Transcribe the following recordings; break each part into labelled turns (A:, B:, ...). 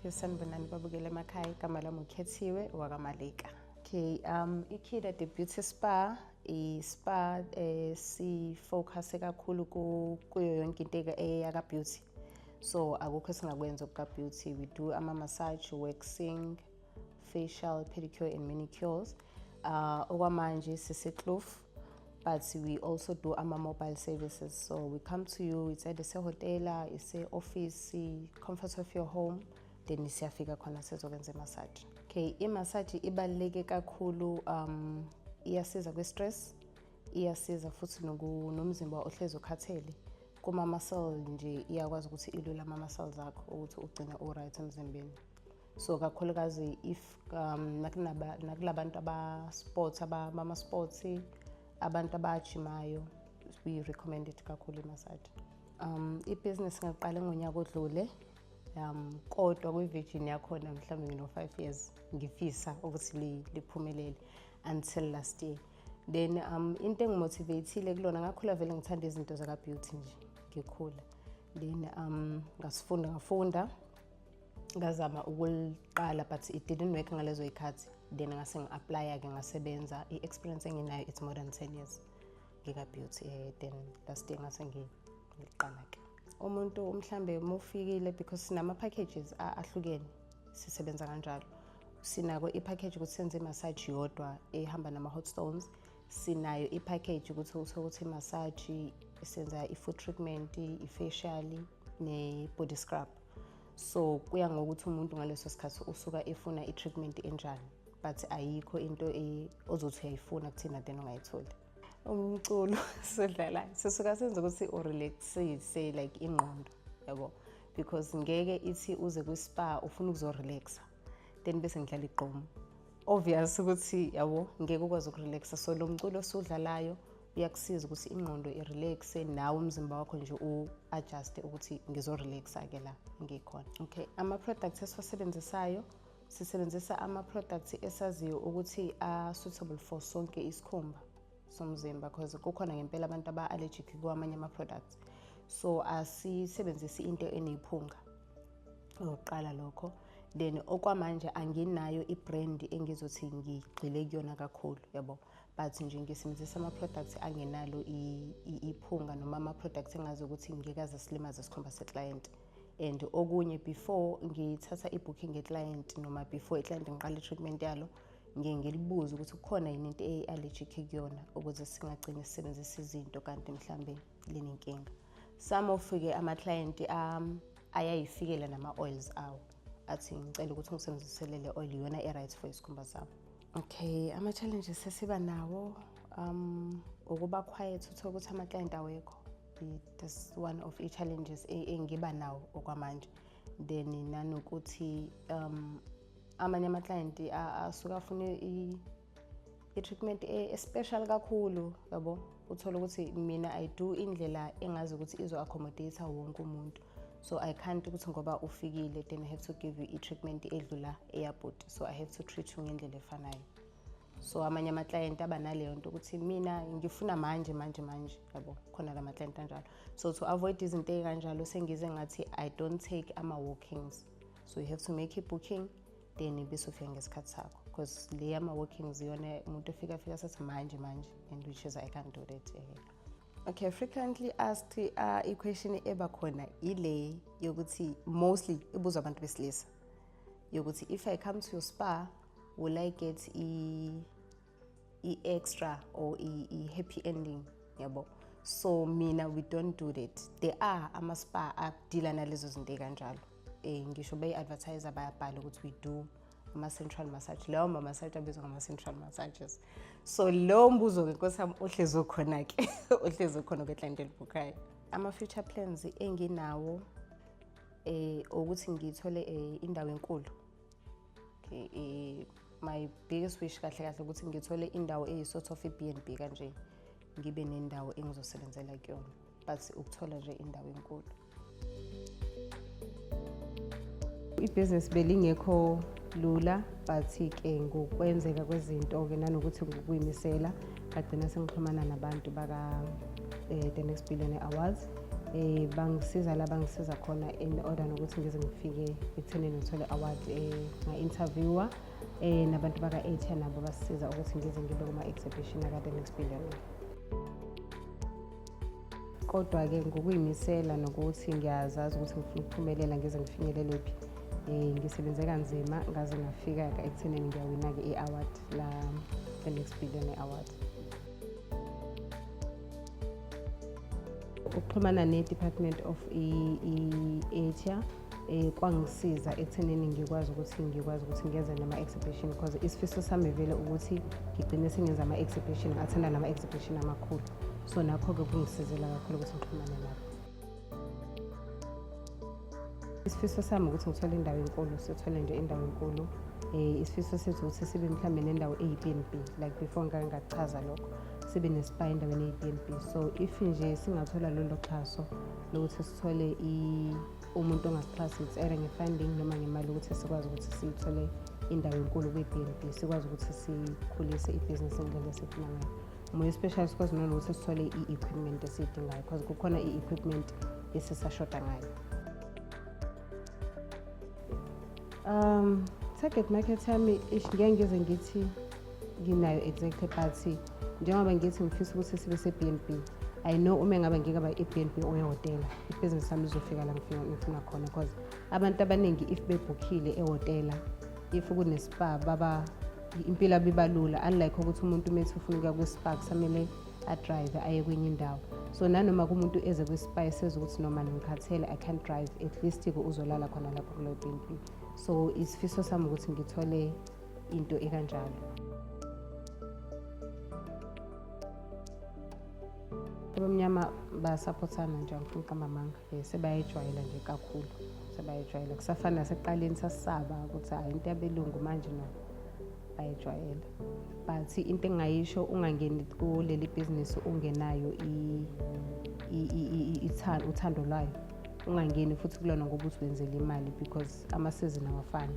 A: Sanibonani babukela emakhaya, igama lami uKhethiwe wakaMalika. Okay, iKida the Beauty Spa, i-spa si-focus kakhulu kuyo yonke into eyaka beauty. So akukho singakwenza okuka beauty. We do ama-massage, waxing, facial, pedicure and manicures. Okwamanje siseKloof, but we also do ama-mobile services. So we come to you, it's either se-hotela, ise-office, comfort of your home. Then siyafika khona sizokwenza i-massage. Okay, i-massage ibaluleke kakhulu, iyasiza kwi-stress, iyasiza futhi nomzimba ohlezi ukhathele. Kuma-muscle nje iyakwazi ukuthi ilule ama-muscles akho ukuthi ugcine u-right emzimbeni. So kakhulukazi if nakulabantu aba-sports, abama-sports, abantu abajimayo, we recommend it kakhulu i-massage. I-business ngaqala ngonyaka odlule. Kodwa kwi-Virginia yakhona mhlawumbe ngino-5 years ngifisa ukuthi liphumelele until last year. Then into engimotivateile kulona, ngakhula vele ngithanda izinto zaka beauty nje ngikhula. Then ngafunda ngazama ukuliqala but it didn't work ngalezo ikhathi. Then ngase ngi-apply ke ngasebenza. I-experience enginayo it's more than 10 years ngika beauty. Then last year ngase ngiqala ke. Umuntu mhlambe mufikile because sinama packages ahlukene sisebenza kanjalo. Sinako i-package ukuthi senze i-massage yodwa ehamba nama hot stones. Sinayo i-package ukuthi uthola i-massage senza i-foot treatment, i-facial ne-body scrub. So kuya ngokuthi umuntu ngaleso sikhathi usuka efuna i-treatment enjani, but ayikho into ozothi uyayifuna kuthina then ungayitholi. Umculo sidlala sisuka senza ukuthi urelaxise like ingqondo, yabo, because ngeke ithi uze kwi-spa ufuna ukuzorelaxa then bese ngidlala igqomo. Obvious ukuthi yabo ngeke ukwazi ukurelaxa. So lo mculo osudlalayo uyakusiza ukuthi ingqondo irelaxe, nawe umzimba wakho nje u-adjust ukuthi ngizorelaxa ke la ngikhona. Okay, ama-products esiwasebenzisayo, sisebenzisa ama-products esaziyo ukuthi suitable for sonke isikhumba somzimba, because kukhona ngempela abantu aba-allergic kwamanye ama-products. So asisebenzisi into eneyiphunga oqala lokho. Then okwamanje anginayo i-brand engizothi ngigxile kuyona kakhulu, yabo, but nje ngisebenzisa ama-products angenalo iphunga noma ama-products engazi ukuthi ngikaze silimaze isikhumba se-client. And okunye before ngithatha i-booking ye-client noma before i-client ngiqala i-treatment yalo, ngilibuza ukuthi kukhona yini into e-allergic kuyona ukuze singagcini sisebenzisa izinto kanti mhlambe linenkinga. Some of ama-client ayayifikela nama-oils awo athi ngicela ukuthi ngisebenzisele le oil yona e-right for isikhumba sami. Okay, ama-challenges sesiba nawo ukuba quiet, uthola ukuthi ama-client awekho. That's one of i-challenges engiba nawo okwamanje. Then nanokuthi amanye ama-client asuka afuna i-treatment e-special kakhulu, yabo. Uthola ukuthi mina I do indlela engazi ukuthi izo-accommodate wonke umuntu. So I can't ukuthi ngoba ufikile then I have to give you i-treatment edlula eyabhodi. So I have to treat you ngendlela efanayo. So amanye ama-client abanaleyo nto ukuthi mina ngifuna manje, yabo, khona la ma-client kanjalo. So to avoid izinto ekanjalo sengize ngathi I don't take ama-walk-ins. So you have to make a booking then bese ufika ngesikhathi sakho, because le ama-walk-ins yona umuntu efika sathi manje, and which is I can't do that. Okay, frequently asked i-question eba khona ile yokuthi mostly ibuzwa abantu besilisa yokuthi if I come to your spa will I get extra or happy ending, yabo. So mina we don't do that. There are ama-spa adila nalezo zinto kanjalo. Ngisho bayi-advertiser bayabhala ukuthi we do ama-central massage. Lawo ma-massage abizwa ngama-central massages. So lo mbuzo ngekosami ohlezi ukhona ke ohlezi ukhona kwe-client elibukayo. Ama-future plans enginawo ukuthi ngithole indawo enkulu. Okay, my biggest wish kahle ukuthi ngithole indawo sort of i-B&B kanje, ngibe nendawo engizosebenzela kuyona, but ukuthola nje indawo enkulu. I-business belingekho lula, but ke ngokwenzeka kwezinto ke nanokuthi ngokuyimisela ngagcina sengixhumana nabantu baka The Next Billionaire Awards. Bangisiza la bangisiza khona in order nokuthi ngize ngifike ekuthenini ngithole award nga-interviewer nabantu baka-ATR nabo basisiza ukuthi ngize ngibe kuma-exhibition aka-The Next Billionaire. Kodwa-ke ngokuyimisela nokuthi ngiyazazi ukuthi ngifuna ukuphumelela ngize ngifinyelephi, ngisebenze kanzima ngaze ngafika ekuthenini ngiyawina-ke i-award la The Next Billionaire Award. Ukuxhumana ne-Department of ATR kwangisiza ekuthenini ngikwazi ukuthi ngenze nama-exhibition because isifiso sami vele ukuthi ngigcine sengenza ama-exhibition, ngathanda nama-exhibition amakhulu. So nakho-ke kungisizela kakhulu ukuthi ngixhumane nabo. Isifiso sami ukuthi ngithole indawo enkulu, sithole nje indawo enkulu. Isifiso sethu ukuthi sibe mhlawumbe nendawo eyi-B&B, like before ngake ngachaza lokho, sibe nespa endaweni eyi-B&B. So if nje singathola lolo xhaso lokuthi sithole umuntu ongasixhasa either nge-funding noma ngemali ukuthi sikwazi ukuthi sithole indawo enkulu kwi-B&B, sikwazi ukuthi sikhulise ibhizinisi ngendlela esifuna ngayo. More especially sikwazi nokuthi sithole i-equipment esiyidingayo because kukhona i-equipment esisashoda ngayo. Target market yami ngeke ngize ngithi nginayo exactly, but njengoba ngithi ngifisa ukuthi sibe se-B&B, I know uma ngabe ngikaba i-B&B oyehotela, ibhizinisi lami lizofika la ngifuna khona because abantu abaningi if bebhukhile ehotela, if kunespa baba impilo abiba lula, unlike ukuthi umuntu methi ufuna ukuya kwi-spa kusamele adrive aye kwenye indawo. So nanoma kumuntu eze kwi-spa eseza ukuthi noma ngikhathele I can't drive, at least uzolala khona lapho kulo B&B. So isifiso sami ukuthi ngithole into ekanjalo. Abamnyama basupportana nje angifuni kamamanga, sebayajwayela nje kakhulu, sebayajwayela. Kusafana nasekuqaleni sasisaba ukuthi hayi into yabelungu manje no bayajwayela. But into engayisho ungangeni kuleli business ungenayo uthando lwayo, ungangeni futhi kulona ngoba uthi wenzela imali because ama-season awafani.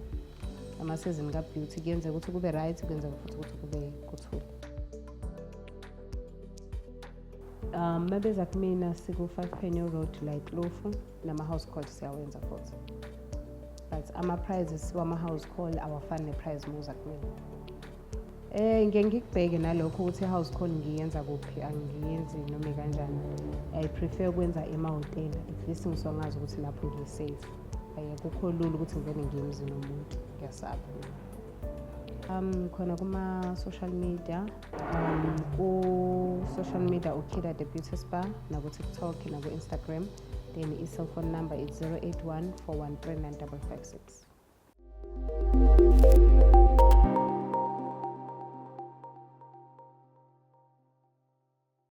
A: Ama-season ka-beauty kuyenzeka ukuthi kube right, kuyenzeka futhi ukuthi kube kuthule. Mabeza kumina siku-5 Penny Road la eKlofu, nama-house call siyawenza futhi. But ama-prizes wama-house call awafani ne-prize muza kumina. Ngeke ngikubheke nalokho ukuthi i-house call ngiyenza kuphi, angiyenzi noma kanjani. I prefer ukwenza emahhotela, at least ngisongazi ukuthi lapho ngiyi-safe. Kukho lula ukuthi ngivele ngiye emzini womuntu, ngiyasaba. Khona kuma-social media, ku-social media uKida The Beauty Spa, naku-TikTok, naku-Instagram. Then i-cellphone number is 081 413 9556.